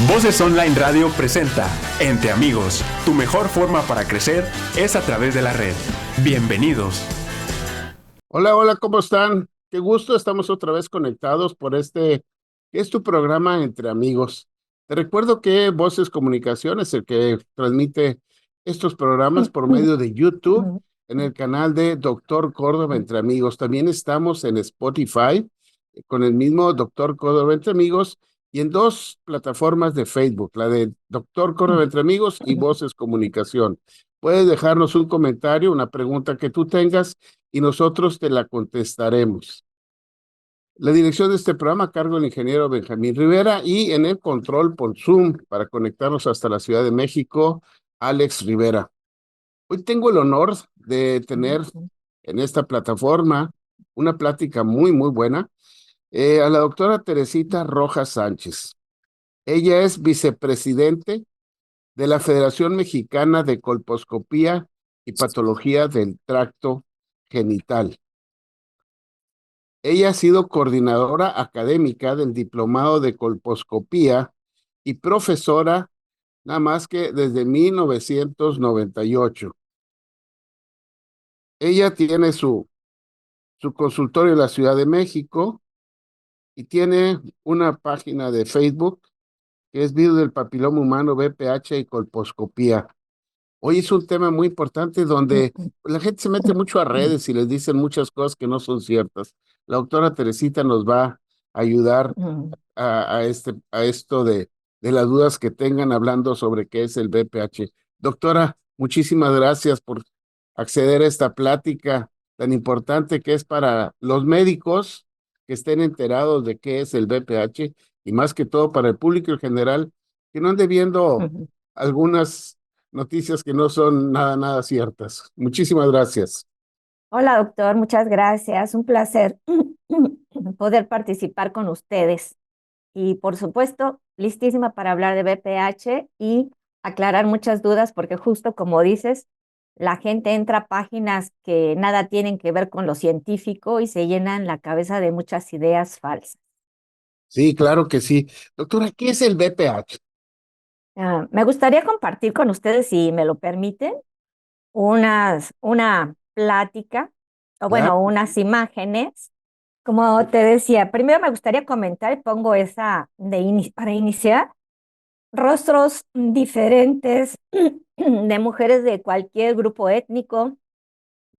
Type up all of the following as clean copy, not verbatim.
Voces Online Radio presenta Entre Amigos, tu mejor forma para crecer es a través de la red. Bienvenidos. Hola, hola, ¿cómo están? Qué gusto, estamos otra vez conectados por que es tu programa Entre Amigos. Te recuerdo que Voces Comunicación es el que transmite estos programas por medio de YouTube en el canal de Doctor Córdoba Entre Amigos. También estamos en Spotify con el mismo Doctor Córdoba Entre Amigos y en dos plataformas de Facebook, la de Doctor Córdoba Entre Amigos y Voces Comunicación. Puedes dejarnos un comentario, una pregunta que tú tengas y nosotros te la contestaremos. La dirección de este programa a cargo del ingeniero Benjamín Rivera y en el control por Zoom para conectarnos hasta la Ciudad de México, Alex Rivera. Hoy tengo el honor de tener en esta plataforma una plática muy, muy buena a la doctora Teresita Rojas Sánchez. Ella es vicepresidente de la Federación Mexicana de Colposcopía y Patología del Tracto Genital. Ella ha sido coordinadora académica del Diplomado de Colposcopía y profesora nada más que desde 1998. Ella tiene su consultorio en la Ciudad de México y tiene una página de Facebook que es Virus del Papiloma Humano, VPH y Colposcopía. Hoy es un tema muy importante donde la gente se mete mucho a redes y les dicen muchas cosas que no son ciertas. La doctora Teresita nos va a ayudar a esto de las dudas que tengan hablando sobre qué es el BPH. Doctora, muchísimas gracias por acceder a esta plática tan importante que es para los médicos que estén enterados de qué es el BPH y más que todo para el público en general que no ande viendo algunas noticias que no son nada ciertas. Muchísimas gracias. Hola, doctor, muchas gracias. Un placer poder participar con ustedes. Y por supuesto, listísima para hablar de BPH y aclarar muchas dudas, porque justo como dices, la gente entra a páginas que nada tienen que ver con lo científico y se llenan la cabeza de muchas ideas falsas. Sí, claro que sí. Doctora, ¿qué es el BPH? Me gustaría compartir con ustedes, si me lo permiten, una plática, o Claro. bueno, unas imágenes. Como te decía, primero me gustaría comentar, y pongo esa para iniciar, rostros diferentes de mujeres de cualquier grupo étnico,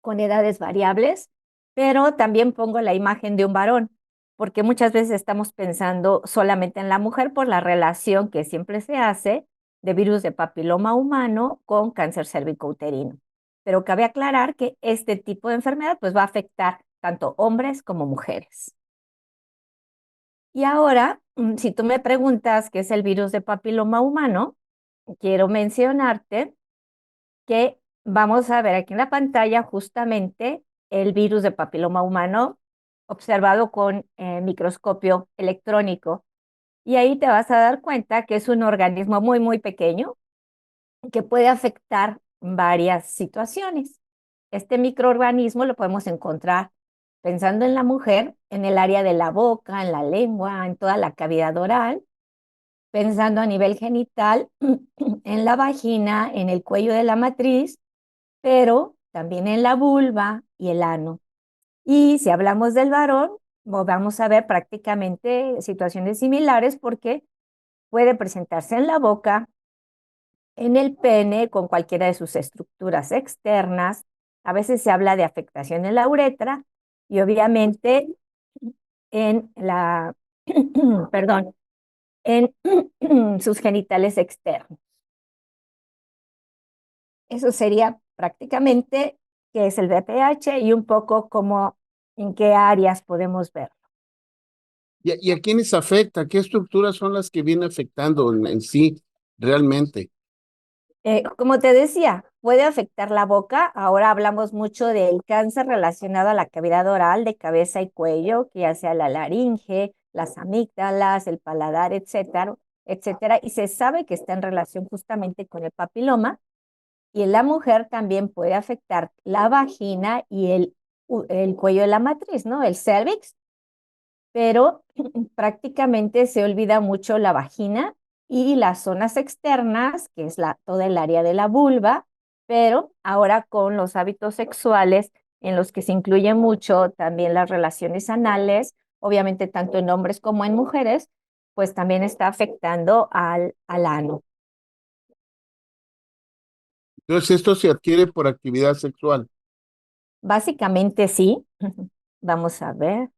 con edades variables, pero también pongo la imagen de un varón, porque muchas veces estamos pensando solamente en la mujer por la relación que siempre se hace de virus de papiloma humano con cáncer cervicouterino. Pero cabe aclarar que este tipo de enfermedad pues, va a afectar tanto hombres como mujeres. Y ahora, si tú me preguntas qué es el virus de papiloma humano, quiero mencionarte que vamos a ver aquí en la pantalla justamente el virus de papiloma humano observado con microscopio electrónico. Y ahí te vas a dar cuenta que es un organismo muy, muy pequeño que puede afectar varias situaciones. Este microorganismo lo podemos encontrar pensando en la mujer, en el área de la boca, en la lengua, en toda la cavidad oral, pensando a nivel genital, en la vagina, en el cuello de la matriz, pero también en la vulva y el ano. Y si hablamos del varón, vamos a ver prácticamente situaciones similares porque puede presentarse en la boca, en el pene, con cualquiera de sus estructuras externas. A veces se habla de afectación en la uretra y obviamente en la, perdón, en sus genitales externos. Eso sería prácticamente qué es el BPH y un poco como en qué áreas podemos ver. ¿Y a quiénes afecta? ¿Qué estructuras son las que vienen afectando en sí realmente? Como te decía, puede afectar la boca. Ahora hablamos mucho del cáncer relacionado a la cavidad oral de cabeza y cuello, que ya sea la laringe, las amígdalas, el paladar, etcétera, etcétera. Y se sabe que está en relación justamente con el papiloma. Y en la mujer también puede afectar la vagina y el cuello de la matriz, ¿no? El cervix, pero prácticamente se olvida mucho la vagina y las zonas externas, que es toda el área de la vulva, pero ahora con los hábitos sexuales en los que se incluye mucho también las relaciones anales, obviamente tanto en hombres como en mujeres, pues también está afectando al ano. Entonces, esto se adquiere por actividad sexual. Básicamente sí. Vamos a ver.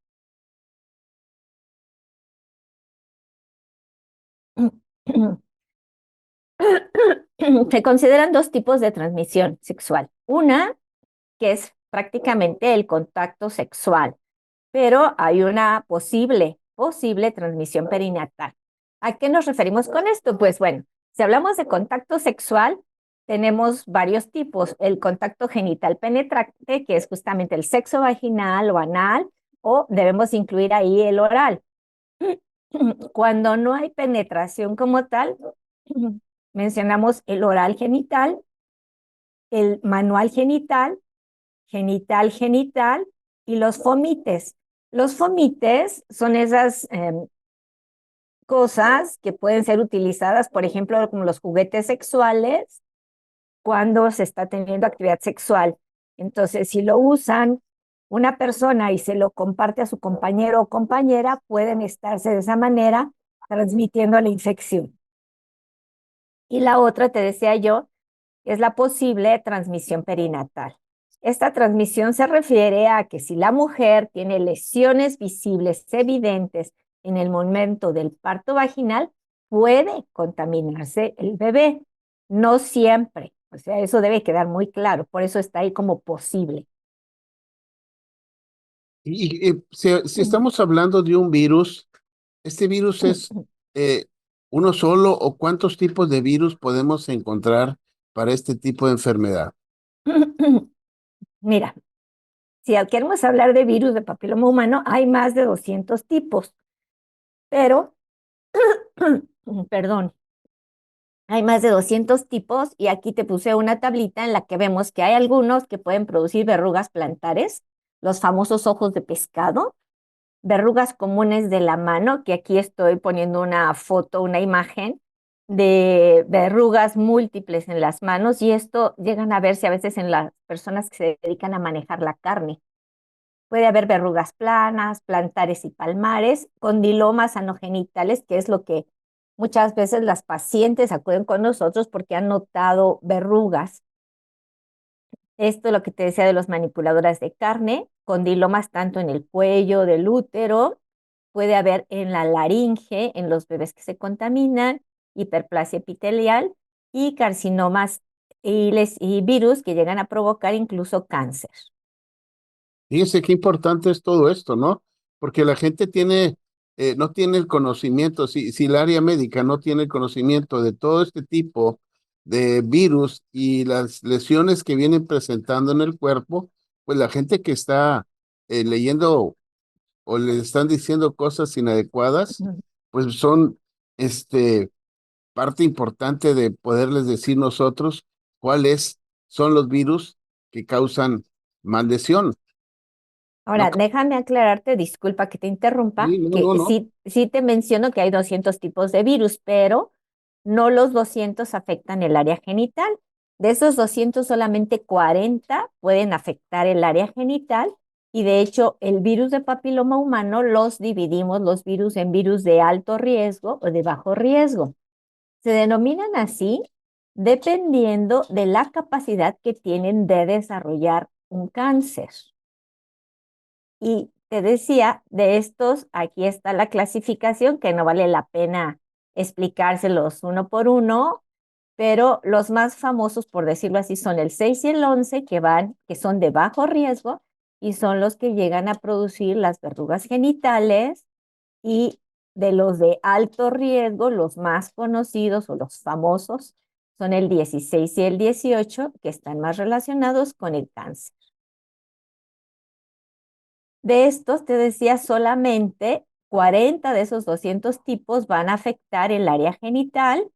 Se consideran dos tipos de transmisión sexual. Una, que es prácticamente el contacto sexual, pero hay una posible transmisión perinatal. ¿A qué nos referimos con esto? Pues bueno, si hablamos de contacto sexual, tenemos varios tipos. El contacto genital penetrante, que es justamente el sexo vaginal o anal, o debemos incluir ahí el oral. Cuando no hay penetración como tal, mencionamos el oral genital, el manual genital, genital genital y los fomites. Los fomites son esas cosas que pueden ser utilizadas, por ejemplo, como los juguetes sexuales cuando se está teniendo actividad sexual. Entonces, si lo usan una persona y se lo comparte a su compañero o compañera, pueden estarse de esa manera transmitiendo la infección. Y la otra, te decía yo, es la posible transmisión perinatal. Esta transmisión se refiere a que si la mujer tiene lesiones visibles evidentes en el momento del parto vaginal, puede contaminarse el bebé. No siempre. O sea, eso debe quedar muy claro. Por eso está ahí como posible. Si estamos hablando de un virus, ¿este virus es eh, uno solo o cuántos tipos de virus podemos encontrar para este tipo de enfermedad? Mira, si queremos hablar de virus de papiloma humano, hay más de 200 tipos, pero, perdón, hay más de 200 tipos y aquí te puse una tablita en la que vemos que hay algunos que pueden producir verrugas plantares, los famosos ojos de pescado, verrugas comunes de la mano, que aquí estoy poniendo una foto, una imagen de verrugas múltiples en las manos y esto llegan a verse a veces en las personas que se dedican a manejar la carne. Puede haber verrugas planas, plantares y palmares, condilomas anogenitales, que es lo que muchas veces las pacientes acuden con nosotros porque han notado verrugas. Esto es lo que te decía de los manipuladoras de carne, condilomas tanto en el cuello del útero, puede haber en la laringe, en los bebés que se contaminan, hiperplasia epitelial y carcinomas y virus que llegan a provocar incluso cáncer. Fíjese qué importante es todo esto, ¿no? Porque la gente no tiene el conocimiento, si el área médica no tiene el conocimiento de todo este tipo de virus y las lesiones que vienen presentando en el cuerpo, pues la gente que está leyendo o le están diciendo cosas inadecuadas, pues son este, parte importante de poderles decir nosotros son los virus que causan maldición. No, Ahora, déjame aclararte, disculpa que te interrumpa, sí, no, que no, no. sí te menciono que hay 200 tipos de virus, pero no los 200 afectan el área genital. De esos 200, solamente 40 pueden afectar el área genital y de hecho el virus de papiloma humano los dividimos los virus en virus de alto riesgo o de bajo riesgo. Se denominan así dependiendo de la capacidad que tienen de desarrollar un cáncer. Y te decía, de estos, aquí está la clasificación, que no vale la pena explicárselos uno por uno, pero los más famosos, por decirlo así, son el 6 y el 11, que son de bajo riesgo y son los que llegan a producir las verrugas genitales, y de los de alto riesgo, los más conocidos o los famosos son el 16 y el 18, que están más relacionados con el cáncer. De estos, te decía, solamente 40 de esos 200 tipos van a afectar el área genital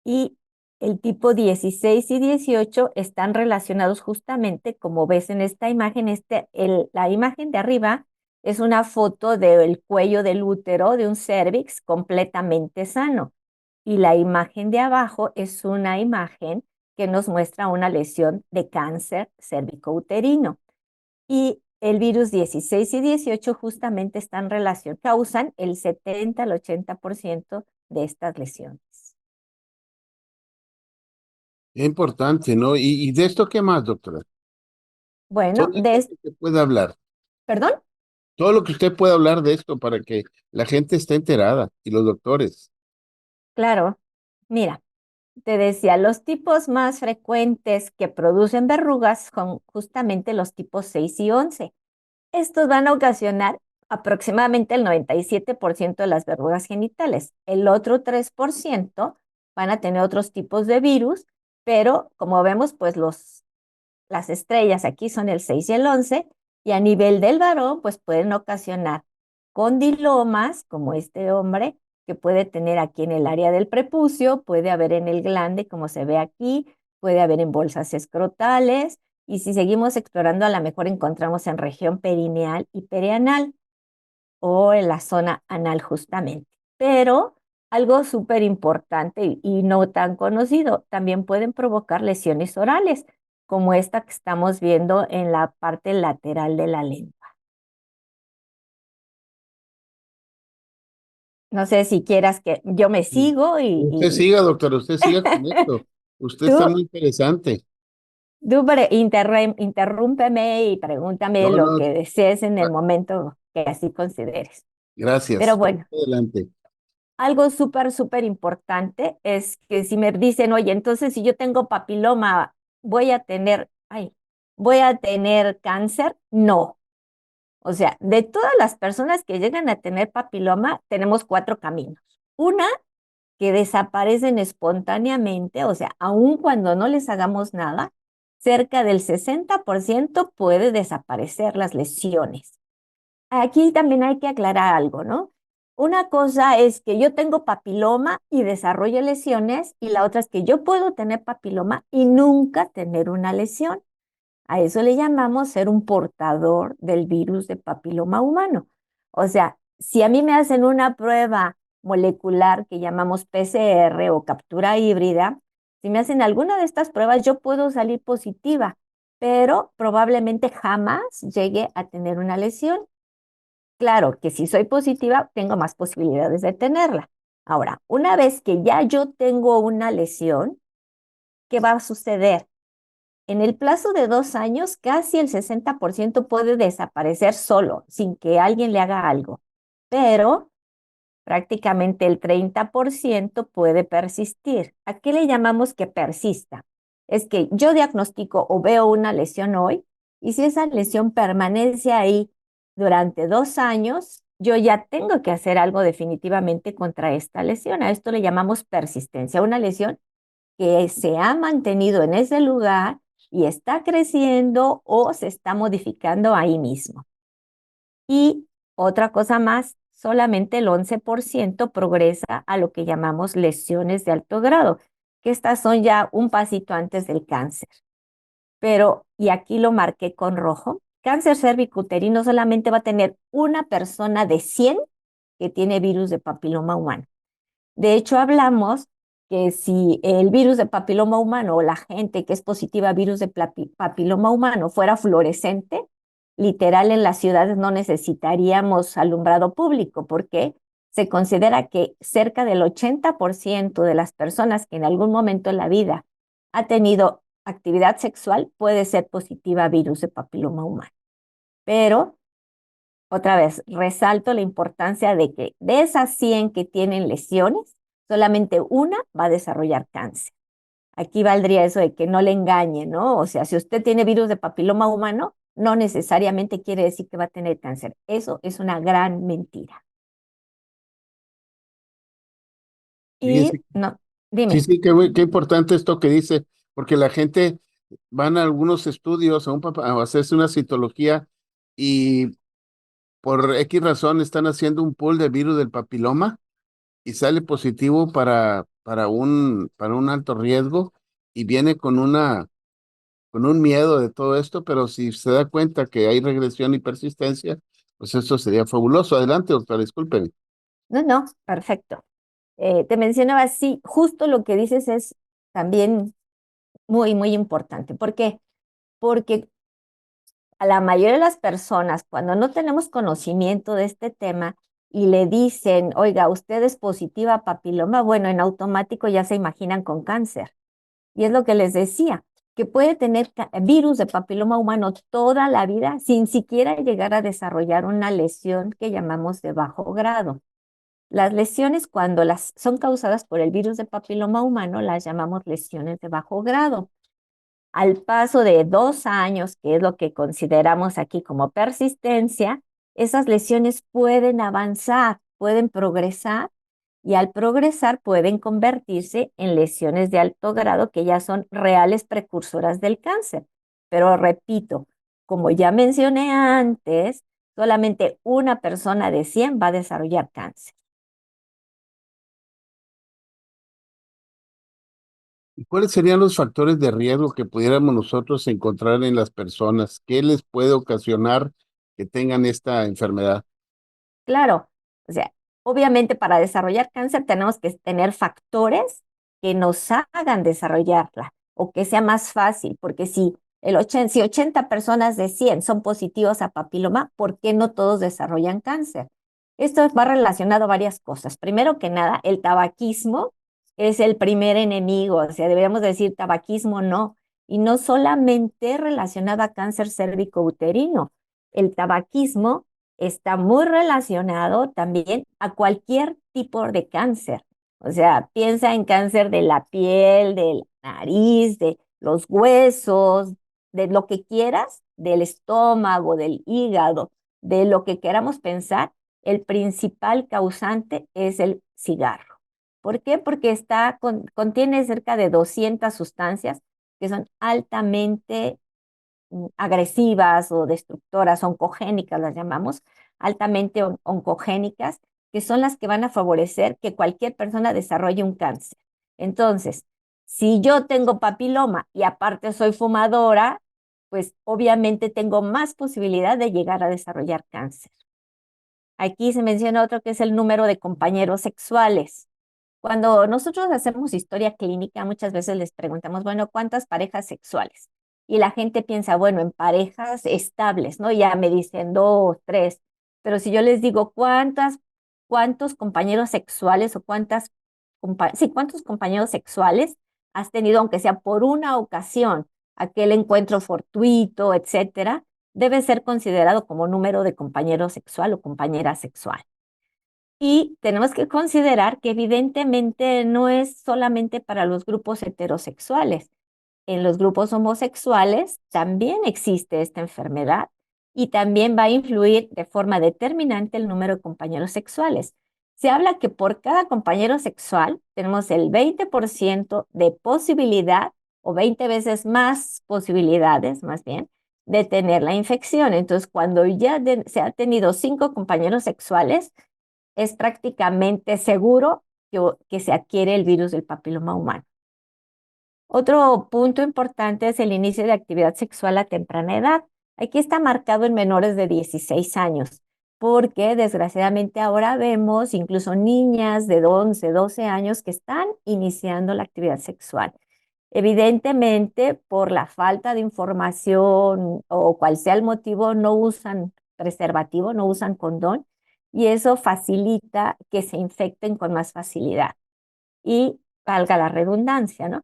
y el tipo 16 y 18 están relacionados justamente, como ves en esta imagen, la imagen de arriba es una foto del cuello del útero de un cérvix completamente sano. y la imagen de abajo es una imagen que nos muestra una lesión de cáncer cervicouterino. Y el virus 16 y 18 justamente están causan el 70 al 80% de estas lesiones. Es importante, ¿no? ¿Y de esto qué más, doctora? Todo Bueno, esto que se puede hablar, perdón, todo lo que usted pueda hablar de esto para que la gente esté enterada y los doctores. claro, mira, te decía, los tipos más frecuentes que producen verrugas son justamente los tipos 6 y 11. Estos van a ocasionar aproximadamente el 97% de las verrugas genitales. El otro 3% van a tener otros tipos de virus, pero como vemos, pues las estrellas aquí son el 6 y el 11, y a nivel del varón, pues pueden ocasionar condilomas, como este hombre, que puede tener aquí en el área del prepucio, puede haber en el glande, como se ve aquí, puede haber en bolsas escrotales, y si seguimos explorando, a lo mejor encontramos en región perineal y perianal o en la zona anal justamente. Pero algo súper importante y no tan conocido, también pueden provocar lesiones orales, como esta que estamos viendo en la parte lateral de la lengua. No sé si quieras que yo me Sí. sigo Usted siga, doctora, usted siga con esto. Usted está tú, muy interesante. interrúmpeme y pregúntame No, lo no, que desees en el gra- momento que así consideres. Pero gracias. bueno, Adelante. algo súper, súper importante es que si me dicen, oye, entonces si yo tengo papiloma, voy a tener cáncer. No. O sea, de todas las personas que llegan a tener papiloma, tenemos cuatro caminos. Una, que desaparecen espontáneamente, o sea, aun cuando no les hagamos nada, cerca del 60% puede desaparecer las lesiones. Aquí también hay que aclarar algo, ¿no? Una cosa es que yo tengo papiloma y desarrollo lesiones, y la otra es que yo puedo tener papiloma y nunca tener una lesión. A eso le llamamos ser un portador del virus de papiloma humano. O sea, si a mí me hacen una prueba molecular que llamamos PCR o captura híbrida, si me hacen alguna de estas pruebas, yo puedo salir positiva, pero probablemente jamás llegue a tener una lesión. Claro que si soy positiva, tengo más posibilidades de tenerla. Ahora, una vez que ya yo tengo una lesión, ¿qué va a suceder? En el plazo de 2 años, casi el 60% puede desaparecer solo, sin que alguien le haga algo. Pero prácticamente el 30% puede persistir. ¿A qué le llamamos que persista? Es que yo diagnostico o veo una lesión hoy, y si esa lesión permanece ahí durante 2 años, yo ya tengo que hacer algo definitivamente contra esta lesión. A esto le llamamos persistencia, una lesión que se ha mantenido en ese lugar y está creciendo o se está modificando ahí mismo. Y otra cosa más, solamente el 11% progresa a lo que llamamos lesiones de alto grado, que estas son ya un pasito antes del cáncer. Pero, y aquí lo marqué con rojo, cáncer cervicuterino solamente va a tener una persona de 100 que tiene virus de papiloma humano. De hecho, hablamos que si el virus de papiloma humano o la gente que es positiva a virus de papiloma humano fuera fluorescente, literal en las ciudades no necesitaríamos alumbrado público, porque se considera que cerca del 80% de las personas que en algún momento en la vida ha tenido actividad sexual puede ser positiva a virus de papiloma humano. Pero otra vez, resalto la importancia de que de esas 100 que tienen lesiones, solamente una va a desarrollar cáncer. Aquí valdría eso de que no le engañe, ¿no? O sea, si usted tiene virus de papiloma humano, no necesariamente quiere decir que va a tener cáncer. Eso es una gran mentira. Y Fíjese. no, Sí, dime. sí, qué importante esto que dice, porque la gente van a algunos estudios a hacerse una citología y por X razón están haciendo un pool de virus del papiloma y sale positivo para un alto riesgo y viene con un miedo de todo esto, pero si se da cuenta que hay regresión y persistencia, pues eso sería fabuloso. Adelante, doctor, discúlpeme. No, no, perfecto. Te mencionaba, sí, justo lo que dices es también muy, muy importante. ¿Por qué? Porque a la mayoría de las personas, cuando no tenemos conocimiento de este tema y le dicen, oiga, usted es positiva a papiloma, bueno, en automático ya se imaginan con cáncer. Y es lo que les decía, que puede tener virus de papiloma humano toda la vida sin siquiera llegar a desarrollar una lesión que llamamos de bajo grado. Las lesiones, cuando las son causadas por el virus de papiloma humano, las llamamos lesiones de bajo grado. Al paso de 2 años, que es lo que consideramos aquí como persistencia, esas lesiones pueden avanzar, pueden progresar y al progresar pueden convertirse en lesiones de alto grado que ya son reales precursoras del cáncer. Pero repito, como ya mencioné antes, solamente una persona de 100 va a desarrollar cáncer. ¿Y cuáles serían los factores de riesgo que pudiéramos nosotros encontrar en las personas? ¿Qué les puede ocasionar que tengan esta enfermedad? Claro, o sea, obviamente para desarrollar cáncer tenemos que tener factores que nos hagan desarrollarla o que sea más fácil, porque si 80 personas de 100 son positivos a papiloma, ¿por qué no todos desarrollan cáncer? Esto va relacionado a varias cosas. Primero que nada, el tabaquismo es el primer enemigo, o sea, deberíamos decir tabaquismo no, y no solamente relacionado a cáncer cérvico-uterino. El tabaquismo está muy relacionado también a cualquier tipo de cáncer. O sea, piensa en cáncer de la piel, de la nariz, de los huesos, de lo que quieras, del estómago, del hígado, de lo que queramos pensar. El principal causante es el cigarro. ¿Por qué? Porque contiene cerca de 200 sustancias que son altamente agresivas o destructoras, oncogénicas las llamamos, altamente oncogénicas, que son las que van a favorecer que cualquier persona desarrolle un cáncer. Entonces, si yo tengo papiloma y aparte soy fumadora, pues obviamente tengo más posibilidad de llegar a desarrollar cáncer. Aquí se menciona otro que es el número de compañeros sexuales. Cuando nosotros hacemos historia clínica, muchas veces les preguntamos, bueno, ¿cuántas parejas sexuales? Y la gente piensa, bueno, en parejas estables, ¿no? Ya me dicen 2, 3. Pero si yo les digo, ¿cuántos compañeros sexuales o cuántos compañeros sexuales has tenido, aunque sea por una ocasión, aquel encuentro fortuito, etcétera, debe ser considerado como número de compañero sexual o compañera sexual. Y tenemos que considerar que evidentemente no es solamente para los grupos heterosexuales. En los grupos homosexuales también existe esta enfermedad y también va a influir de forma determinante el número de compañeros sexuales. Se habla que por cada compañero sexual tenemos el 20% de posibilidad o 20 veces más posibilidades, más bien, de tener la infección. Entonces, cuando ya se ha tenido 5 compañeros sexuales, es prácticamente seguro que se adquiere el virus del papiloma humano. Otro punto importante es el inicio de actividad sexual a temprana edad. Aquí está marcado en menores de 16 años, porque desgraciadamente ahora vemos incluso niñas de 11, 12 años que están iniciando la actividad sexual. Evidentemente, por la falta de información o cual sea el motivo, no usan preservativo, no usan condón, y eso facilita que se infecten con más facilidad. Y valga la redundancia, ¿no?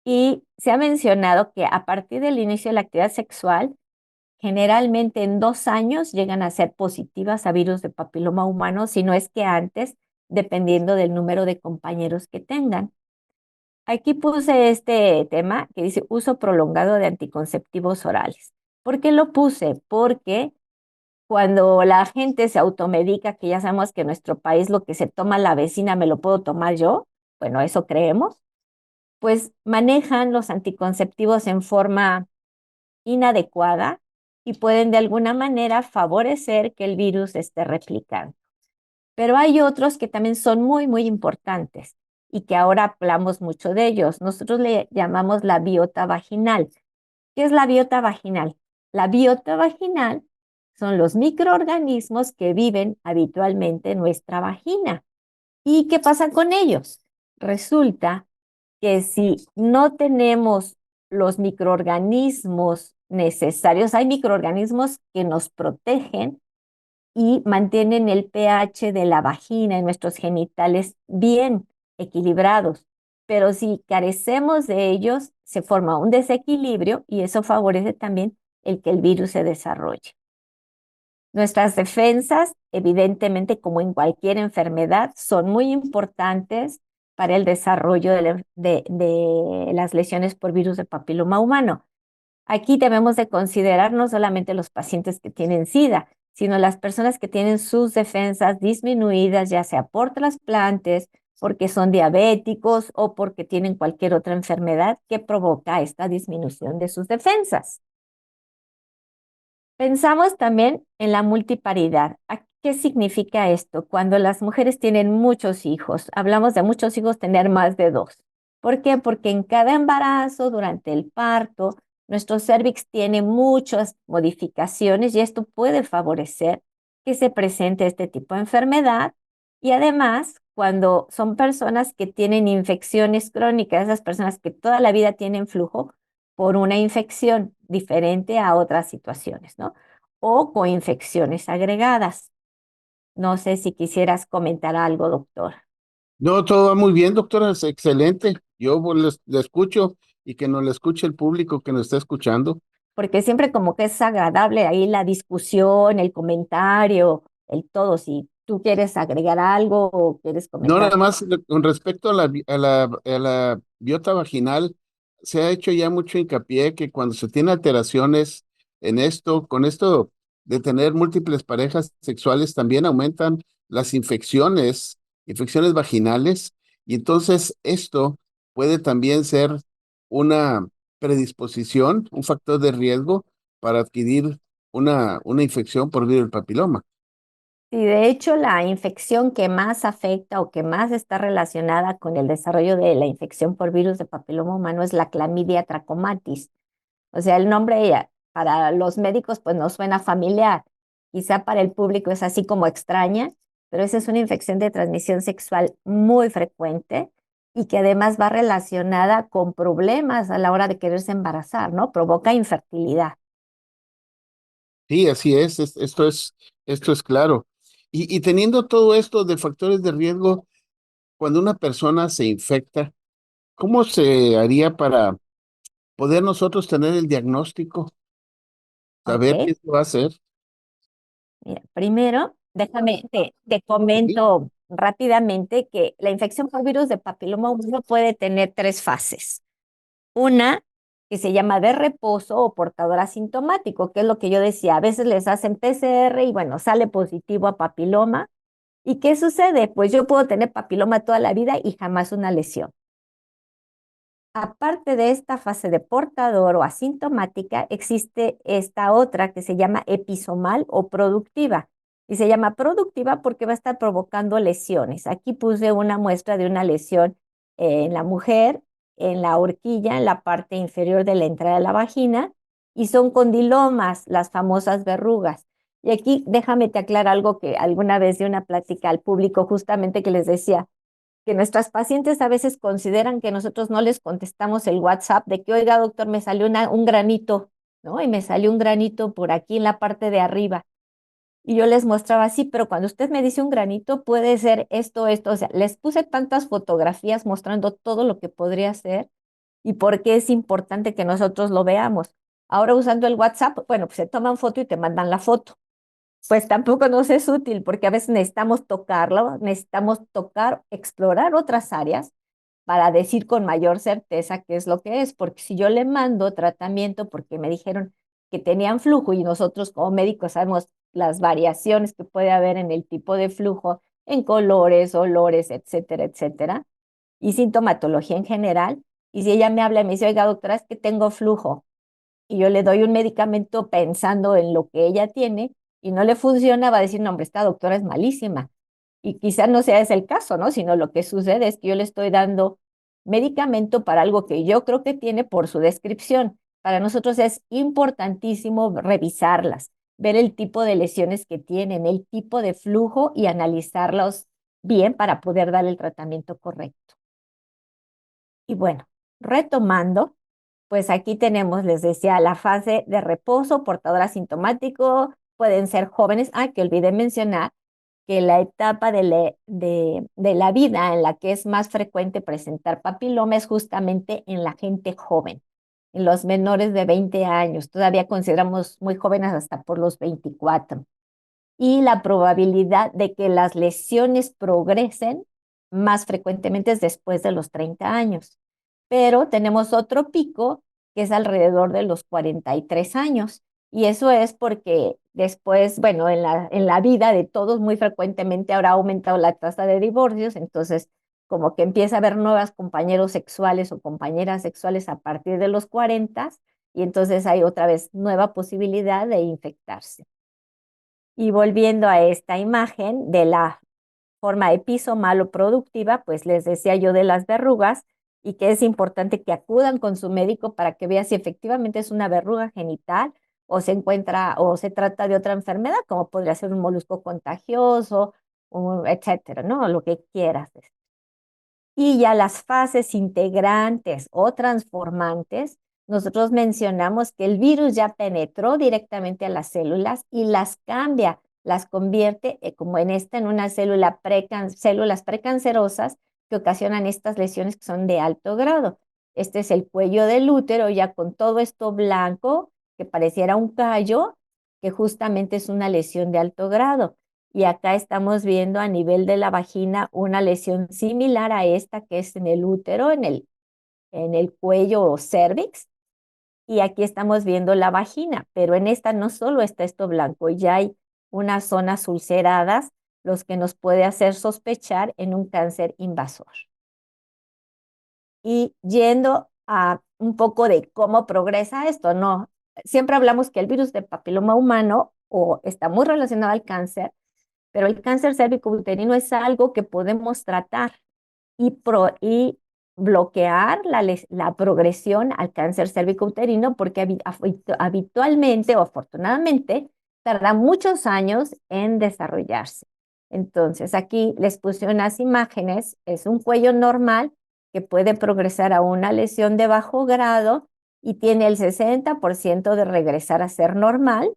Y se ha mencionado que a partir del inicio de la actividad sexual, generalmente en 2 años llegan a ser positivas a virus de papiloma humano, si no es que antes, dependiendo del número de compañeros que tengan. Aquí puse este tema que dice uso prolongado de anticonceptivos orales. ¿Por qué lo puse? Porque cuando la gente se automedica, que ya sabemos que en nuestro país lo que se toma la vecina me lo puedo tomar yo, bueno, eso creemos, pues manejan los anticonceptivos en forma inadecuada y pueden de alguna manera favorecer que el virus esté replicando. Pero hay otros que también son muy, muy importantes y que ahora hablamos mucho de ellos. Nosotros le llamamos la biota vaginal. ¿Qué es la biota vaginal? La biota vaginal son los microorganismos que viven habitualmente en nuestra vagina. ¿Y qué pasa con ellos? Resulta que si no tenemos los microorganismos necesarios, hay microorganismos que nos protegen y mantienen el pH de la vagina y nuestros genitales bien equilibrados. Pero si carecemos de ellos, se forma un desequilibrio y eso favorece también el que el virus se desarrolle. Nuestras defensas, evidentemente, como en cualquier enfermedad, son muy importantes para el desarrollo de las lesiones por virus de papiloma humano. Aquí debemos de considerar no solamente los pacientes que tienen SIDA, sino las personas que tienen sus defensas disminuidas, ya sea por trasplantes, porque son diabéticos o porque tienen cualquier otra enfermedad que provoca esta disminución de sus defensas. Pensamos también en la multiparidad. ¿Qué significa esto? Cuando las mujeres tienen muchos hijos, hablamos de muchos hijos, tener más de dos. ¿Por qué? Porque en cada embarazo, durante el parto, nuestro cérvix tiene muchas modificaciones y esto puede favorecer que se presente este tipo de enfermedad. Y además, cuando son personas que tienen infecciones crónicas, esas personas que toda la vida tienen flujo, por una infección diferente a otras situaciones, ¿no? O coinfecciones agregadas. No sé si quisieras comentar algo, doctor, No, todo va muy bien, doctora, es excelente. Yo pues, le escucho y que nos le escuche el público que nos está escuchando. porque siempre como que es agradable ahí la discusión, el comentario, el todo. Si tú quieres agregar algo o quieres No, comentar. nada más con respecto a la biota vaginal, se ha hecho ya mucho hincapié que cuando se tiene alteraciones en esto, con esto de tener múltiples parejas sexuales, también aumentan las infecciones vaginales, y entonces esto puede también ser una predisposición, un factor de riesgo para adquirir una infección por virus del papiloma. Y de hecho, la infección que más afecta o que más está relacionada con el desarrollo de la infección por virus de papiloma humano es la clamidia trachomatis. O sea, el nombre para los médicos pues no suena familiar. Quizá para el público es así como extraña, pero esa es una infección de transmisión sexual muy frecuente y que además va relacionada con problemas a la hora de quererse embarazar, ¿no? Provoca infertilidad. Sí, así es, esto es claro. Y teniendo todo esto de factores de riesgo, cuando una persona se infecta, ¿cómo se haría para poder nosotros tener el diagnóstico, saber ¿Ok? qué se va a hacer? Mira, primero, te Sí, comento rápidamente que la infección por virus de papiloma humano puede tener tres fases. Una que se llama de reposo o portador asintomático, que es lo que yo decía. A veces les hacen PCR y bueno, sale positivo a papiloma. ¿Y qué sucede? Pues yo puedo tener papiloma toda la vida y jamás una lesión. Aparte de esta fase de portador o asintomática, existe esta otra que se llama episomal o productiva. Y se llama productiva porque va a estar provocando lesiones. Aquí puse una muestra de una lesión en la mujer, en la horquilla, en la parte inferior de la entrada de la vagina, y son condilomas, las famosas verrugas. Y aquí déjame te aclarar algo que alguna vez di una plática al público, justamente que les decía que nuestras pacientes a veces consideran que nosotros no les contestamos el WhatsApp de que, oiga, doctor, me salió un granito, ¿no? Y me salió un granito por aquí en la parte de arriba. Y yo les mostraba así, pero cuando usted me dice un granito, puede ser esto, esto. O sea, les puse tantas fotografías mostrando todo lo que podría ser y por qué es importante que nosotros lo veamos. Ahora usando el WhatsApp, bueno, pues se toman foto y te mandan la foto. Pues tampoco nos es útil porque a veces necesitamos tocarlo, necesitamos tocar, explorar otras áreas para decir con mayor certeza qué es lo que es, porque si yo le mando tratamiento porque me dijeron que tenían flujo y nosotros como médicos sabemos las variaciones que puede haber en el tipo de flujo, en colores, olores, etcétera, etcétera, y sintomatología en general, y si ella me habla y me dice, oiga, doctora, es que tengo flujo, y yo le doy un medicamento pensando en lo que ella tiene y no le funciona, va a decir, no, hombre, esta doctora es malísima. Y quizás no sea ese el caso, ¿no? Sino lo que sucede es que yo le estoy dando medicamento para algo que yo creo que tiene por su descripción. Para nosotros es importantísimo revisarlas, ver el tipo de lesiones que tienen, el tipo de flujo y analizarlos bien para poder dar el tratamiento correcto. Y bueno, retomando, pues aquí tenemos, les decía, la fase de reposo, portador asintomático, pueden ser jóvenes. Que olvidé mencionar que la etapa de la vida en la que es más frecuente presentar papiloma es justamente en la gente joven, en los menores de 20 años. Todavía consideramos muy jóvenes hasta por los 24. Y la probabilidad de que las lesiones progresen más frecuentemente es después de los 30 años. Pero tenemos otro pico que es alrededor de los 43 años. Y eso es porque después, bueno, en la vida de todos muy frecuentemente habrá aumentado la tasa de divorcios, entonces como que empieza a haber nuevos compañeros sexuales o compañeras sexuales a partir de los 40 y entonces hay otra vez nueva posibilidad de infectarse. Y volviendo a esta imagen de la forma episomal-productiva, pues les decía yo de las verrugas y que es importante que acudan con su médico para que vea si efectivamente es una verruga genital o se encuentra o se trata de otra enfermedad, como podría ser un molusco contagioso, etcétera, ¿no? Lo que quieras. Y ya las fases integrantes o transformantes, nosotros mencionamos que el virus ya penetró directamente a las células y las cambia, las convierte como en en una células precancerosas que ocasionan estas lesiones que son de alto grado. Este es el cuello del útero, ya con todo esto blanco, que pareciera un callo, que justamente es una lesión de alto grado. Y acá estamos viendo a nivel de la vagina una lesión similar a esta que es en el útero, en el cuello o cervix. Y aquí estamos viendo la vagina, pero en esta no solo está esto blanco, ya hay unas zonas ulceradas, los que nos puede hacer sospechar en un cáncer invasor. Y yendo a un poco de cómo progresa esto, no, siempre hablamos que el virus de papiloma humano o está muy relacionado al cáncer, pero el cáncer cérvico-uterino es algo que podemos tratar y bloquear la progresión al cáncer cérvico-uterino porque habitualmente o afortunadamente tarda muchos años en desarrollarse. Entonces, aquí les puse unas imágenes, es un cuello normal que puede progresar a una lesión de bajo grado y tiene el 60% de regresar a ser normal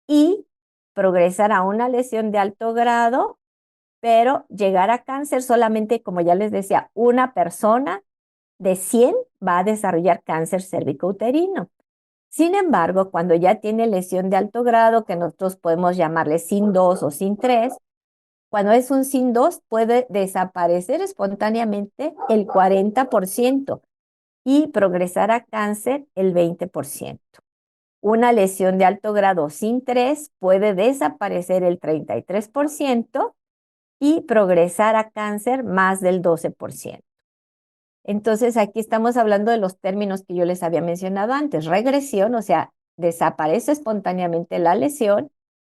y progresar a una lesión de alto grado, pero llegar a cáncer solamente, como ya les decía, una persona de 100 va a desarrollar cáncer cérvico-uterino. Sin embargo, cuando ya tiene lesión de alto grado, que nosotros podemos llamarle SIN 2 o SIN 3, cuando es un SIN 2 puede desaparecer espontáneamente el 40% y progresar a cáncer el 20%. Una lesión de alto grado sin 3 puede desaparecer el 33% y progresar a cáncer más del 12%. Entonces, aquí estamos hablando de los términos que yo les había mencionado antes. Regresión, o sea, desaparece espontáneamente la lesión.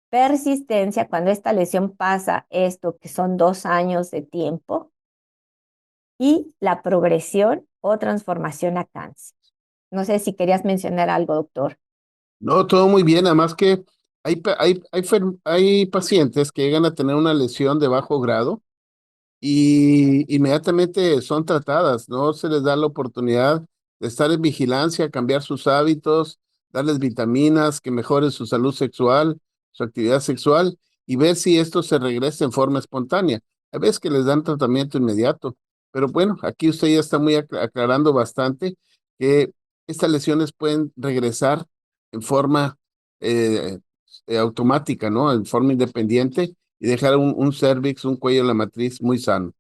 Persistencia, cuando esta lesión pasa esto, que son 2 años de tiempo. Y la progresión o transformación a cáncer. No sé si querías mencionar algo, doctor. No, todo muy bien, además que hay pacientes que llegan a tener una lesión de bajo grado y inmediatamente son tratadas, no se les da la oportunidad de estar en vigilancia, cambiar sus hábitos, darles vitaminas, que mejoren su salud sexual, su actividad sexual y ver si esto se regresa en forma espontánea. Hay veces que les dan tratamiento inmediato, pero bueno, aquí usted ya está muy aclarando bastante que estas lesiones pueden regresar en forma eh, automática, ¿no? En forma independiente y dejar un cervix, un cuello de la matriz muy sano.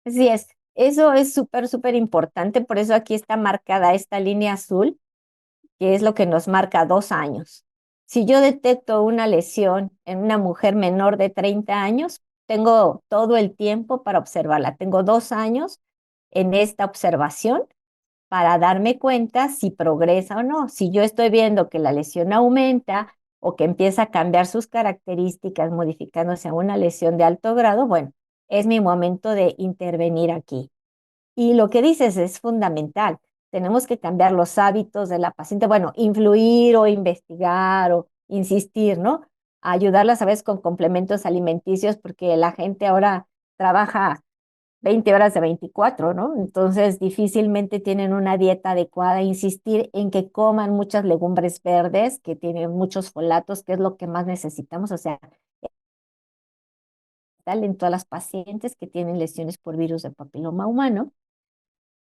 Así es, eso es súper, súper importante, por eso aquí está marcada esta línea azul, que es lo que nos marca 2 años. Si yo detecto una lesión en una mujer menor de 30 años, tengo todo el tiempo para observarla. Tengo 2 años en esta observación para darme cuenta si progresa o no. Si yo estoy viendo que la lesión aumenta o que empieza a cambiar sus características, modificándose a una lesión de alto grado, bueno, es mi momento de intervenir aquí. Y lo que dices es fundamental. Tenemos que cambiar los hábitos de la paciente, bueno, influir o investigar o insistir, ¿no? Ayudarlas a veces con complementos alimenticios, porque la gente ahora trabaja 20 horas de 24, ¿no? Entonces difícilmente tienen una dieta adecuada. Insistir en que coman muchas legumbres verdes, que tienen muchos folatos, que es lo que más necesitamos, o sea, tal en todas las pacientes que tienen lesiones por virus de papiloma humano.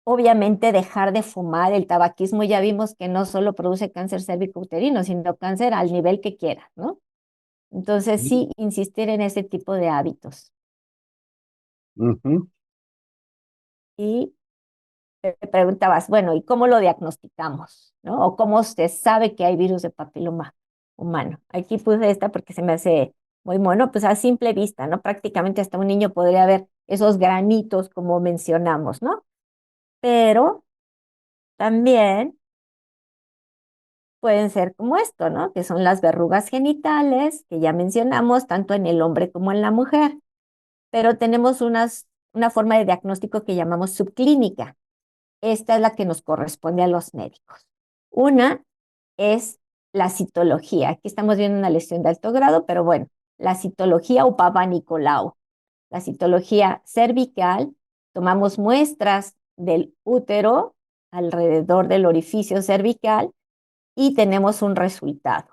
Obviamente dejar de fumar, el tabaquismo ya vimos que no solo produce cáncer cérvico-uterino, sino cáncer al nivel que quiera, ¿no? Entonces sí, insistir en ese tipo de hábitos. Ujú. Y te preguntabas, bueno, ¿y cómo lo diagnosticamos? ¿No? ¿O cómo se sabe que hay virus de papiloma humano? Aquí puse esta porque se me hace muy mono, pues a simple vista, ¿no? Prácticamente hasta un niño podría ver esos granitos como mencionamos, ¿no? Pero también pueden ser como esto, ¿no? Que son las verrugas genitales, que ya mencionamos, tanto en el hombre como en la mujer. Pero tenemos una forma de diagnóstico que llamamos subclínica. Esta es la que nos corresponde a los médicos. Una es la citología. Aquí estamos viendo una lesión de alto grado, pero bueno, la citología o Papa Nicolau. La citología cervical, tomamos muestras del útero alrededor del orificio cervical y tenemos un resultado.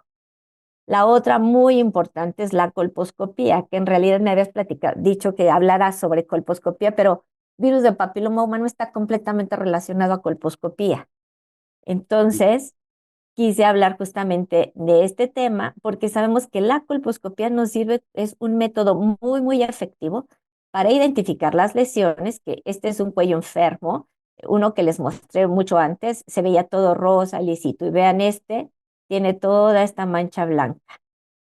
La otra muy importante es la colposcopía, que en realidad me habías dicho que hablara sobre colposcopía, pero virus de papiloma humano está completamente relacionado a colposcopía. Entonces, quise hablar justamente de este tema porque sabemos que la colposcopía nos sirve, es un método muy, muy efectivo para identificar las lesiones, que este es un cuello enfermo, uno que les mostré mucho antes, se veía todo rosa, lisito, y vean este, tiene toda esta mancha blanca.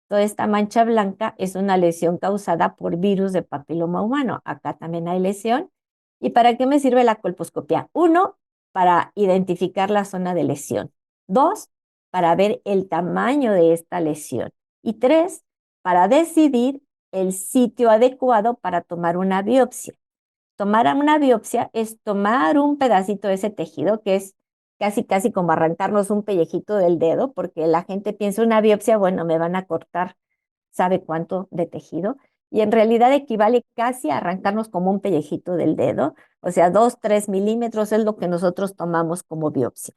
Toda esta mancha blanca es una lesión causada por virus de papiloma humano. Acá también hay lesión. ¿Y para qué me sirve la colposcopía? Uno, para identificar la zona de lesión. Dos, para ver el tamaño de esta lesión. Y tres, para decidir el sitio adecuado para tomar una biopsia. Tomar una biopsia es tomar un pedacito de ese tejido, que es casi, casi como arrancarnos un pellejito del dedo, porque la gente piensa una biopsia, bueno, me van a cortar, ¿sabe cuánto de tejido? Y en realidad equivale casi a arrancarnos como un pellejito del dedo, o sea, 2, 3 milímetros es lo que nosotros tomamos como biopsia.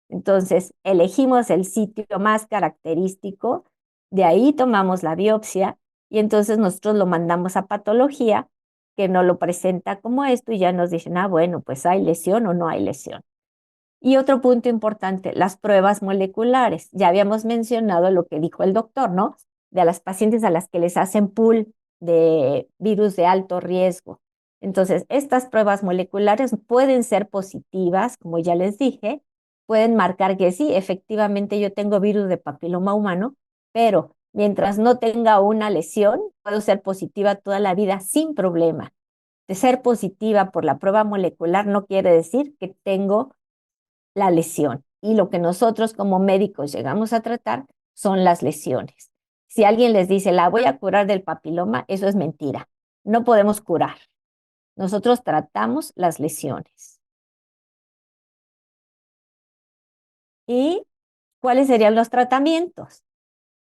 Entonces, elegimos el sitio más característico, de ahí tomamos la biopsia y entonces nosotros lo mandamos a patología, que nos lo presenta como esto y ya nos dicen, ah, bueno, pues hay lesión o no hay lesión. Y otro punto importante, las pruebas moleculares. Ya habíamos mencionado lo que dijo el doctor, ¿no? De las pacientes a las que les hacen pool de virus de alto riesgo. Entonces, estas pruebas moleculares pueden ser positivas, como ya les dije, pueden marcar que sí, efectivamente yo tengo virus de papiloma humano, pero mientras no tenga una lesión, puedo ser positiva toda la vida sin problema. De ser positiva por la prueba molecular no quiere decir que tengo la lesión. Y lo que nosotros como médicos llegamos a tratar son las lesiones. Si alguien les dice, la voy a curar del papiloma, eso es mentira. No podemos curar. Nosotros tratamos las lesiones. ¿Y cuáles serían los tratamientos?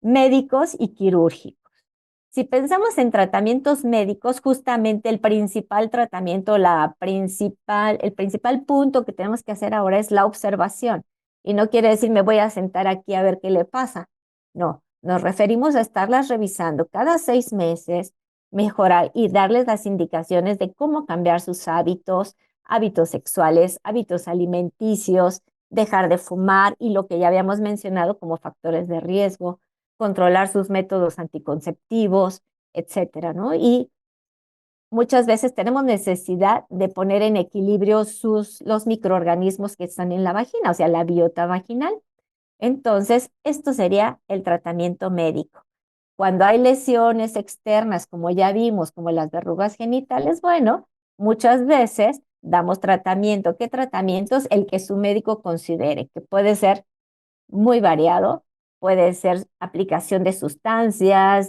Médicos y quirúrgicos. Si pensamos en tratamientos médicos, justamente el principal tratamiento, el principal punto que tenemos que hacer ahora es la observación. Y no quiere decir me voy a sentar aquí a ver qué le pasa. No, nos referimos a estarlas revisando cada 6 meses, mejorar y darles las indicaciones de cómo cambiar sus hábitos, hábitos sexuales, hábitos alimenticios, dejar de fumar y lo que ya habíamos mencionado como factores de riesgo, controlar sus métodos anticonceptivos, etcétera, ¿no? Y muchas veces tenemos necesidad de poner en equilibrio los microorganismos que están en la vagina, o sea, la biota vaginal. Entonces, esto sería el tratamiento médico. Cuando hay lesiones externas, como ya vimos, como las verrugas genitales, bueno, muchas veces damos tratamiento. ¿Qué tratamientos? El que su médico considere, que puede ser muy variado. Puede ser aplicación de sustancias,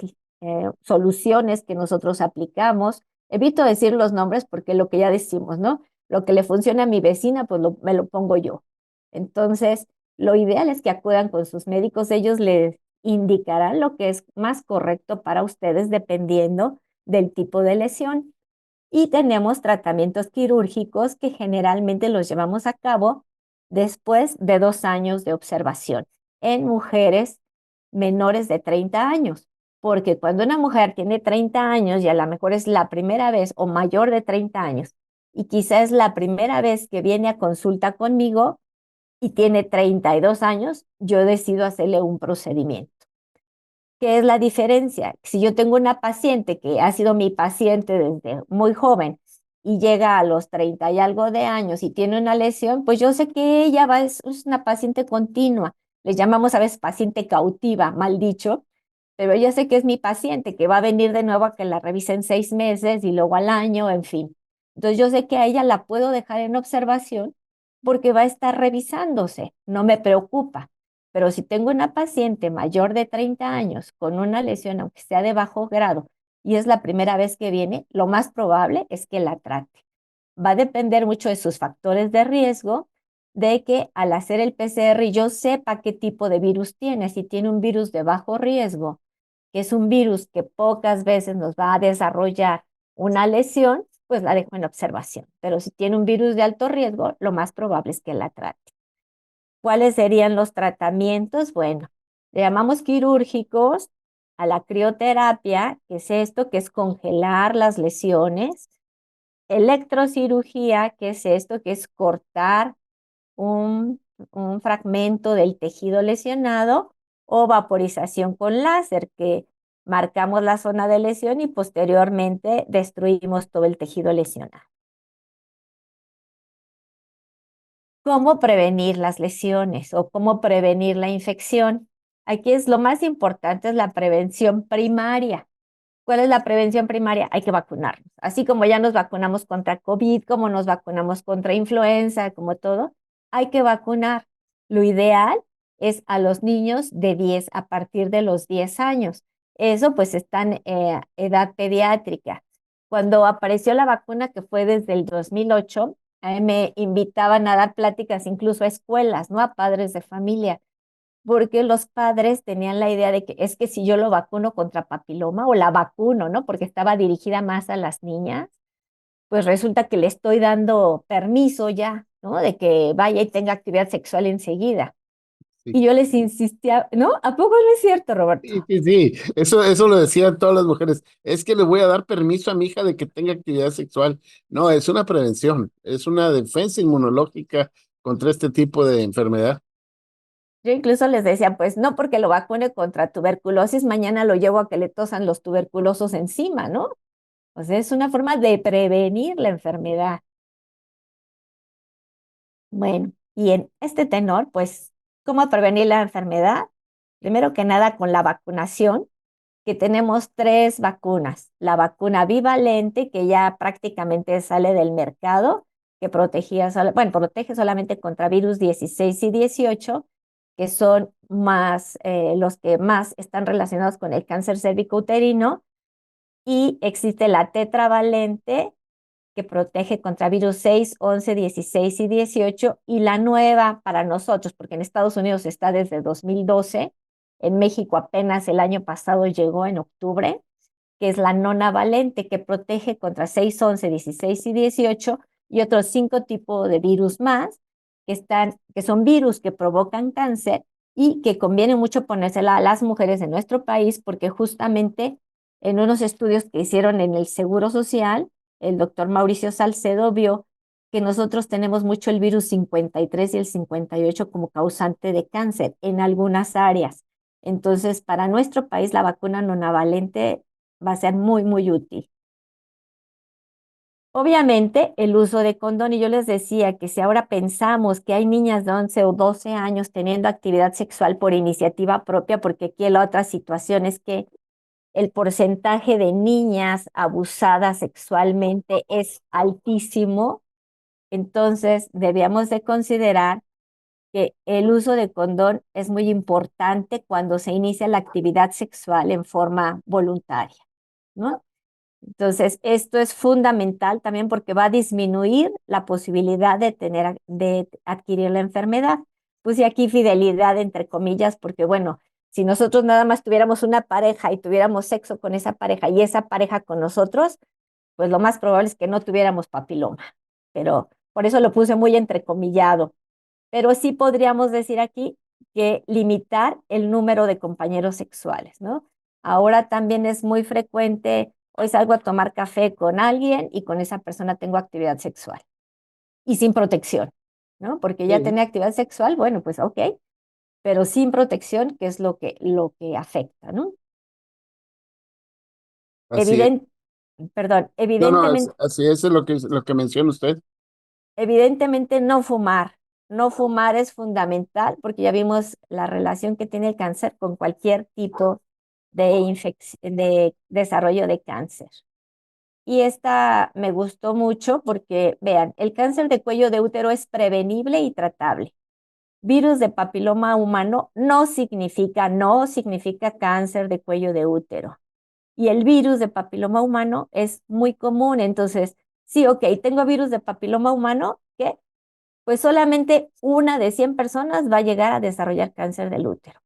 soluciones que nosotros aplicamos. Evito decir los nombres porque lo que ya decimos, ¿no? Lo que le funciona a mi vecina, pues me lo pongo yo. Entonces, lo ideal es que acudan con sus médicos. Ellos les indicarán lo que es más correcto para ustedes dependiendo del tipo de lesión. Y tenemos tratamientos quirúrgicos que generalmente los llevamos a cabo después de 2 años de observación en mujeres menores de 30 años. Porque cuando una mujer tiene 30 años y a lo mejor es la primera vez o mayor de 30 años y quizás es la primera vez que viene a consulta conmigo y tiene 32 años, yo decido hacerle un procedimiento. ¿Qué es la diferencia? Si yo tengo una paciente que ha sido mi paciente desde muy joven y llega a los 30 y algo de años y tiene una lesión, pues yo sé que ella es una paciente continua. Le llamamos a veces paciente cautiva, mal dicho, pero ella sé que es mi paciente, que va a venir de nuevo a que la revisen 6 meses y luego al año, en fin. Entonces yo sé que a ella la puedo dejar en observación porque va a estar revisándose, no me preocupa. Pero si tengo una paciente mayor de 30 años con una lesión, aunque sea de bajo grado, y es la primera vez que viene, lo más probable es que la trate. Va a depender mucho de sus factores de riesgo, de que al hacer el PCR yo sepa qué tipo de virus tiene. Si tiene un virus de bajo riesgo, que es un virus que pocas veces nos va a desarrollar una lesión, pues la dejo en observación. Pero si tiene un virus de alto riesgo, lo más probable es que la trate. ¿Cuáles serían los tratamientos? Bueno, le llamamos quirúrgicos a la crioterapia, que es esto, que es congelar las lesiones. Electrocirugía, que es esto, que es cortar un, un fragmento del tejido lesionado, o vaporización con láser, que marcamos la zona de lesión y posteriormente destruimos todo el tejido lesionado. ¿Cómo prevenir las lesiones o cómo prevenir la infección? Aquí es lo más importante, es la prevención primaria. ¿Cuál es la prevención primaria? Hay que vacunarnos. Así como ya nos vacunamos contra COVID, como nos vacunamos contra influenza, como todo, hay que vacunar. Lo ideal es a los niños de 10 a partir de los 10 años. Eso pues está en edad pediátrica. Cuando apareció la vacuna, que fue desde el 2008, a mí me invitaban a dar pláticas incluso a escuelas, ¿no? A padres de familia, porque los padres tenían la idea de que es que si yo lo vacuno contra papiloma o la vacuno, ¿no? Porque estaba dirigida más a las niñas, pues resulta que le estoy dando permiso ya, ¿no? De que vaya y tenga actividad sexual enseguida. Sí, Y yo les insistía, ¿no? ¿A poco no es cierto, sí, Roberto? sí, sí. Eso lo decían todas las mujeres. Es que le voy a dar permiso a mi hija de que tenga actividad sexual. No, es una prevención, es una defensa inmunológica contra este tipo de enfermedad. Yo incluso les decía, pues no porque lo vacune contra tuberculosis, mañana lo llevo a que le tosan los tuberculosos encima, ¿no? O sea, es una forma de prevenir la enfermedad. Bueno, y en este tenor, pues, ¿cómo prevenir la enfermedad? Primero que nada, con la vacunación, que tenemos 3 vacunas. La vacuna bivalente, que ya prácticamente sale del mercado, que bueno, protege solamente contra virus 16 y 18, que son más, los que más están relacionados con el cáncer cervicouterino. Y existe la tetravalente, que protege contra virus 6, 11, 16 y 18, y la nueva para nosotros, porque en Estados Unidos está desde 2012, en México apenas el año pasado llegó en octubre, que es la nonavalente, que protege contra 6, 11, 16 y 18, y otros 5 tipos de virus más, que son virus que provocan cáncer y que conviene mucho ponérsela a las mujeres de nuestro país, porque justamente en unos estudios que hicieron en el Seguro Social, el doctor Mauricio Salcedo vio que nosotros tenemos mucho el virus 53 y el 58 como causante de cáncer en algunas áreas. Entonces, para nuestro país, la vacuna nonavalente va a ser muy, muy útil. Obviamente, el uso de condón, y yo les decía que si ahora pensamos que hay niñas de 11 o 12 años teniendo actividad sexual por iniciativa propia, porque aquí la otra situación es que el porcentaje de niñas abusadas sexualmente es altísimo. Entonces, debíamos de considerar que el uso de condón es muy importante cuando se inicia la actividad sexual en forma voluntaria, ¿no? Entonces, esto es fundamental también porque va a disminuir la posibilidad de adquirir la enfermedad. Puse aquí fidelidad entre comillas porque, bueno, si nosotros nada más tuviéramos una pareja y tuviéramos sexo con esa pareja y esa pareja con nosotros, pues lo más probable es que no tuviéramos papiloma, pero por eso lo puse muy entrecomillado. Pero sí podríamos decir aquí que limitar el número de compañeros sexuales, ¿no? Ahora también es muy frecuente, hoy salgo a tomar café con alguien y con esa persona tengo actividad sexual y sin protección, ¿no? Porque ya Sí, tenía actividad sexual, bueno, pues ok, pero sin protección, que es lo que afecta, ¿no? así es. Evidente, perdón, No, no, evidentemente, así es lo que menciona usted. evidentemente no fumar. No fumar es fundamental porque ya vimos la relación que tiene el cáncer con cualquier tipo de desarrollo de cáncer. Y esta me gustó mucho porque, vean, el cáncer de cuello de útero es prevenible y tratable. Virus de papiloma humano no significa cáncer de cuello de útero. Y el virus de papiloma humano es muy común. Entonces, sí, ok, tengo virus de papiloma humano, ¿qué? Pues solamente una de 100 personas va a llegar a desarrollar cáncer del útero.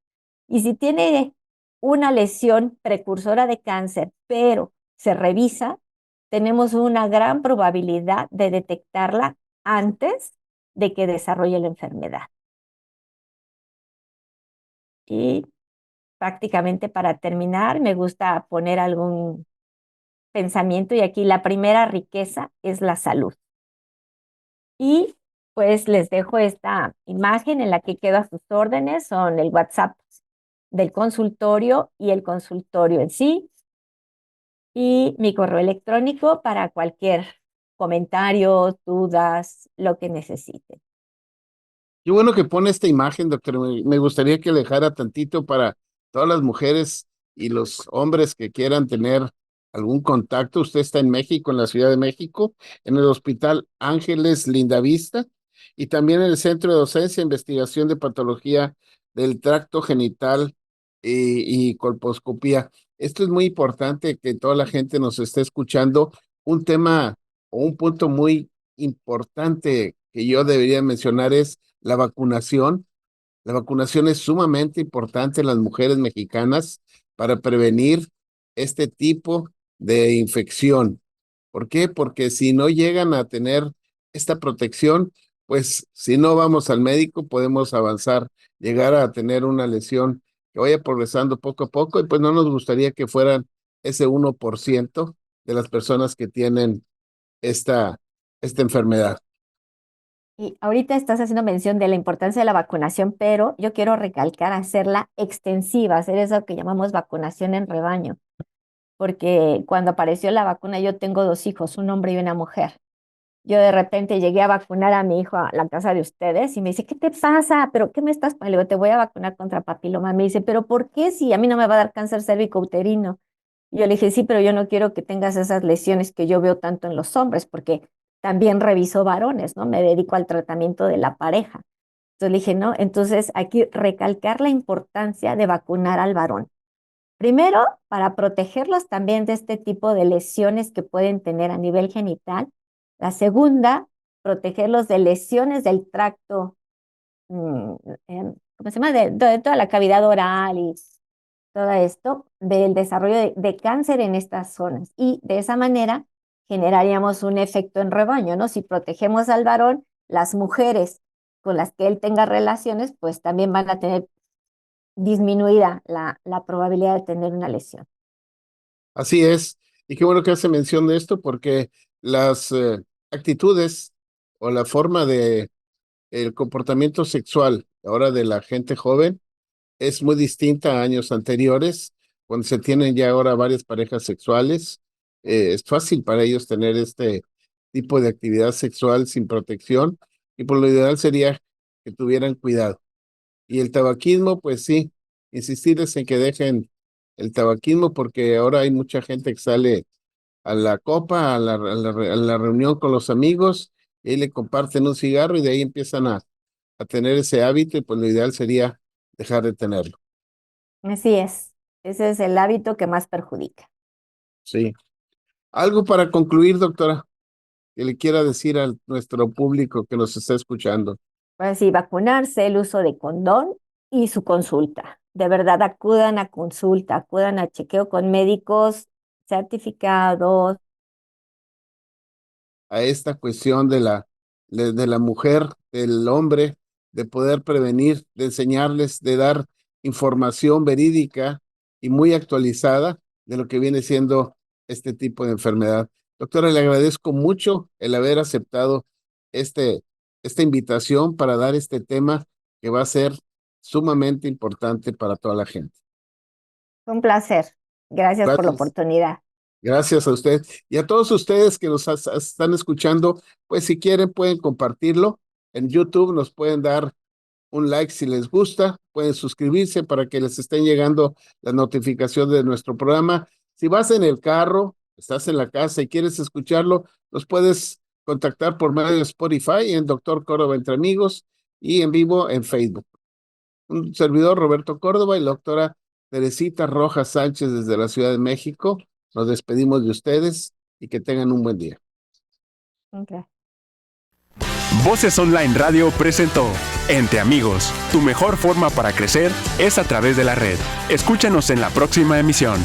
Y si tiene una lesión precursora de cáncer, pero se revisa, tenemos una gran probabilidad de detectarla antes de que desarrolle la enfermedad. Y prácticamente para terminar, me gusta poner algún pensamiento y aquí la primera riqueza es la salud. Y pues les dejo esta imagen en la que quedo a sus órdenes, son el WhatsApp del consultorio y el consultorio en sí, y mi correo electrónico para cualquier comentario, dudas, lo que necesiten. Qué bueno que pone esta imagen, doctor. Me gustaría que le dejara tantito para todas las mujeres y los hombres que quieran tener algún contacto. Usted está en México, en la Ciudad de México, en el Hospital Ángeles Lindavista y también en el Centro de Docencia e Investigación de Patología del Tracto Genital y Colposcopía. Esto es muy importante que toda la gente nos esté escuchando. Un tema o un punto muy importante que yo debería mencionar es la vacunación. La vacunación es sumamente importante en las mujeres mexicanas para prevenir este tipo de infección. ¿Por qué? Porque si no llegan a tener esta protección, pues si no vamos al médico, podemos avanzar, llegar a tener una lesión que vaya progresando poco a poco y pues no nos gustaría que fueran ese 1% de las personas que tienen esta, esta enfermedad. Y ahorita estás haciendo mención de la importancia de la vacunación, pero yo quiero recalcar hacerla extensiva, hacer eso que llamamos vacunación en rebaño, porque cuando apareció la vacuna, yo tengo dos hijos, un hombre y una mujer. Yo de repente llegué a vacunar a mi hijo a la casa de ustedes y me dice, ¿qué te pasa? ¿Pero qué me estás? Le digo, te voy a vacunar contra papiloma. Me dice, ¿pero por qué si a mí no me va a dar cáncer cérvico-uterino? Yo le dije, sí, pero yo no quiero que tengas esas lesiones que yo veo tanto en los hombres, porque también reviso varones, ¿no? Me dedico al tratamiento de la pareja. Entonces le dije, no, entonces aquí recalcar la importancia de vacunar al varón. Primero, para protegerlos también de este tipo de lesiones que pueden tener a nivel genital. La segunda, protegerlos de lesiones del tracto, mm, ¿cómo se llama? De toda la cavidad oral y todo esto, del desarrollo de cáncer en estas zonas. Y de esa manera generaríamos un efecto en rebaño, ¿no? Si protegemos al varón, las mujeres con las que él tenga relaciones, pues también van a tener disminuida la probabilidad de tener una lesión. Así es. Y qué bueno que hace mención de esto porque las actitudes o la forma de el comportamiento sexual ahora de la gente joven es muy distinta a años anteriores, cuando se tienen ya ahora varias parejas sexuales. Es fácil para ellos tener este tipo de actividad sexual sin protección y por lo ideal sería que tuvieran cuidado. Y el tabaquismo, pues sí, insistirles en que dejen el tabaquismo porque ahora hay mucha gente que sale a la copa, a la reunión con los amigos, y ahí le comparten un cigarro y de ahí empiezan a tener ese hábito y pues lo ideal sería dejar de tenerlo. Así es. Ese es el hábito que más perjudica. Sí. Algo para concluir, doctora, que le quiera decir a nuestro público que nos está escuchando. Pues sí, vacunarse, el uso de condón y su consulta. De verdad, acudan a consulta, acudan a chequeo con médicos certificados, a esta cuestión de la mujer, del hombre, de poder prevenir, de enseñarles, de dar información verídica y muy actualizada de lo que viene siendo este tipo de enfermedad. Doctora, le agradezco mucho el haber aceptado este, esta invitación para dar este tema que va a ser sumamente importante para toda la gente. Un placer. Gracias por la Gracias. oportunidad. Gracias a usted y a todos ustedes que nos están escuchando, pues si quieren pueden compartirlo en YouTube, nos pueden dar un like si les gusta, pueden suscribirse para que les estén llegando las notificaciones de nuestro programa. Si vas en el carro, estás en la casa y quieres escucharlo, nos puedes contactar por medio de Spotify en Doctor Córdoba Entre Amigos y en vivo en Facebook. Un servidor, Roberto Córdoba, y la doctora Teresita Rojas Sánchez desde la Ciudad de México. Nos despedimos de ustedes y que tengan un buen día. Okay. Voces Online Radio presentó Entre Amigos. Tu mejor forma para crecer es a través de la red. Escúchanos en la próxima emisión.